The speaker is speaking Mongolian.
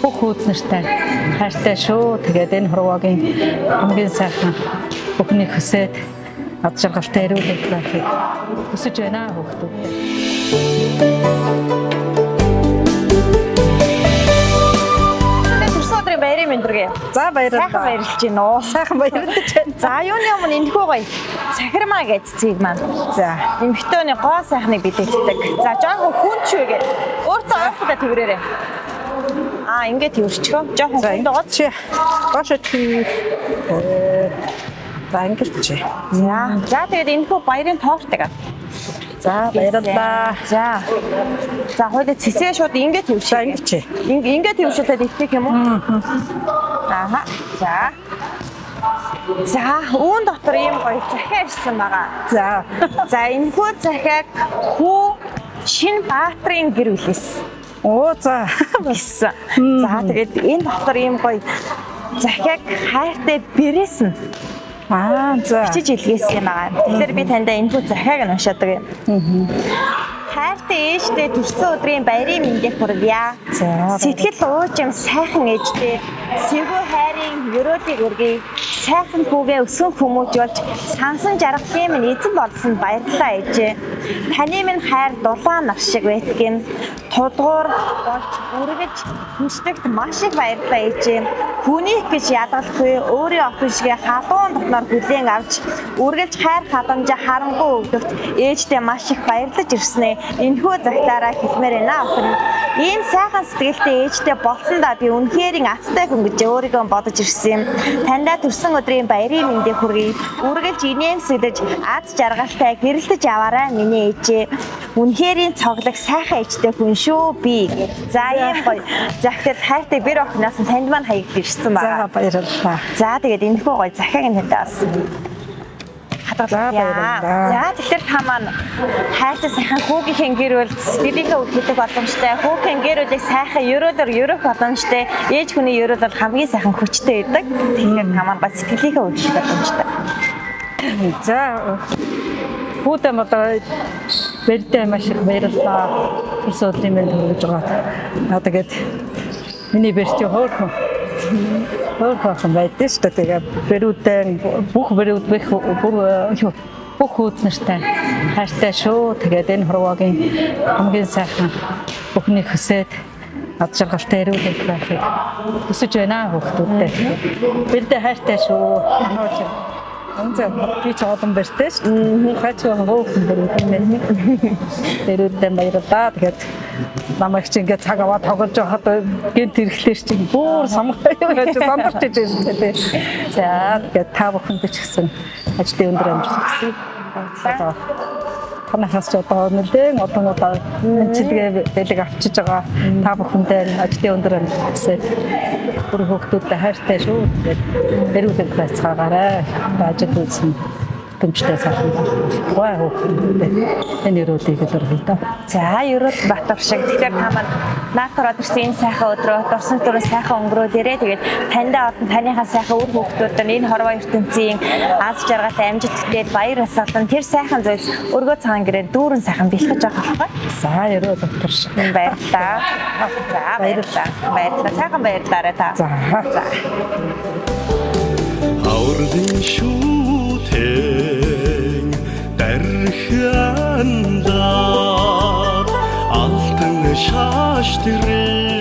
бүх хүүднэртэй хайртай шүү. Тэгээд энэ хуруугийн хамгийн сайхан бүхний хүсээд ад жаргалтай эрүүл байхыг хүсэж байна хүүхдүүд. Баярын мэндэргээ. За баярлалаа. Сайхан баярлж байна уу? Сайхан баярлаж байна. За юуны өмнө энэхүү гоё цахирмаа гэж цэг маань. За эмхтөний гоо сайхныг бэлэгддэг. За жоохон хүнд шүү гэ. Өөртөө ойлгохтой төврээрээ. Ингээд төвөрчгөө. Жоохон хүнд байгаа чи. Гошч. Бангэлч. За тэгээд энэхүү баярын тортыг. За баярлалаа. За хоёул цэцээ шууд ингээд төвшөө. Ингээд төвшөөд итгэх юм уу? За үүн дотор ийм гоё захиа ирсэн байгаа. За энэхүү захиаг хүү Шинэ Баатрын гэр бүлээс. За гэсэн. За тэгээд энэ дотор ийм гоё захиаг хайртай бэрээс нь бичиж илгээсэн юм байгаа. Тэгэхээр би таньда энэхүү захиаг нь уншаадаг юм. Хайртай ээжтэй төрсөн өдрийн баярын мэндийг хүргье. Сэтгэл уужим сайхан ээжтэй сэргүү хайрын өрөөдийг өргөе. Сайхан хүүгээ өсгөн хүмүүжүүлж сансан жаргалын минь эзэн болсон баярлалаа ээжээ. Таны минь хайр дулаан нар шиг байдаг юм. Тулгуур болж үргэж хүнчдэгт маш их баярлалаа ээжээ. Хүнийх гэж ядгалахгүй өөрийн охин шигээ халуун дотноор хүлээн авч үргэлж хайр халамжаа харангүй өгдөгт ээжтэй маш их баярлаж ирснэ. Энэхүү загтаараа хэлмээр байна охин. Ийм сайхан сэтгэлтэй ээжтэй болсондоо би үнэхээр азтай хүн гэж өөрийгөө бодож ирсэн юм. Таньда төрсөн өдрийн баярын мэндийг хүргэе. Үргэлж инээмсэглэж аз жаргалтай гэрэлтэж аваарай миний ээжээ. Үнэхээр цоглог сайхан ээжтэй хүн шүү би. За ийм гоё захиад хайртай бэр охиноос танд маань хаяг ирсэн байна. За баярлалаа. За тэгээд энэхүү гоё захиаг нь таньдаас За тэгэхээр та маань хайртай сайхан хүүгийнхээ гэр бүл сэтгэлийнхээ үлдэх боломжтой, хүүгийн гэр бүлийг сайхан ерөөлөөр ерөөх боломжтой, ээж хүний ерөөл бол хамгийн сайхан хүчтэй байдаг. Тэгэхээр та маань бас сэтгэлийнхээ үлдэх боломжтой. За хүүтэй одоо бэрдээ маш их баярлалаа. Төрсөн өдрийн мэнд хүргэж байгаа. Тэгээд миний бэрчээ хөөрхөн байдаг шүү дээ. Тэгээд бэрүүдэн бүх бэрүүд бүх хүүднэртэй хайртай шүү. Тэгээд энэ хуруугийн хамгийн сайхан бүхний хүсээд ад жаргалтай эрүүл байхыг хүсэж байна хүүхдүүдтэй. Бэрдээ хайртай шүү. Анууч би ч олон бэртэй шүү. Хачаа хөөхөн бэрүүдтэй баярлалаа. Тэгээд намайг чи ингээд цаг аваад тоглож байхад гэнт ирэхлээр чи бүр самхай гэж сандарч иж байна. За тэгээд та бүхэнд ч гэсэн ажлын өндөр амжилт хүсье. Танахаас ч одоо нэлээд олон удаа мэдлэгээ бэлэг авчиж байгаа та бүхэндээ ажлын өндөр амжилт хүсье. Бүр хүүхдүүдтэй хайртай шүү. Тэгээд эрүүл байцгаагаарай. Ажил үзсэн тэмчтэй сайхан гой хүүхдүүдтэй энэ өрөөдийг өргөе та. За ерөөл Батар шиг тэгэхээр та маань наатараад ирсэн энэ сайхан өдрөө дурсан дөрөв сайхан өнгөрөөдөрөө тэгээд таньдаа олон таныхаа сайхан үр хүүхдүүд энэ хорвоо ертөнцийн аз жаргалтай амжилттай баяр асгалан тэр сайхан зүйлс өргөө цагаан гэрээр дүүрэн сайхан бэлтгэж байгаа байхгүй. За ерөөл Батар шиг баярлалаа. За баярлалаа. Сайхан баярлалаа та. За. Аурын шүтэн дархандаа алтан шаш тэрэ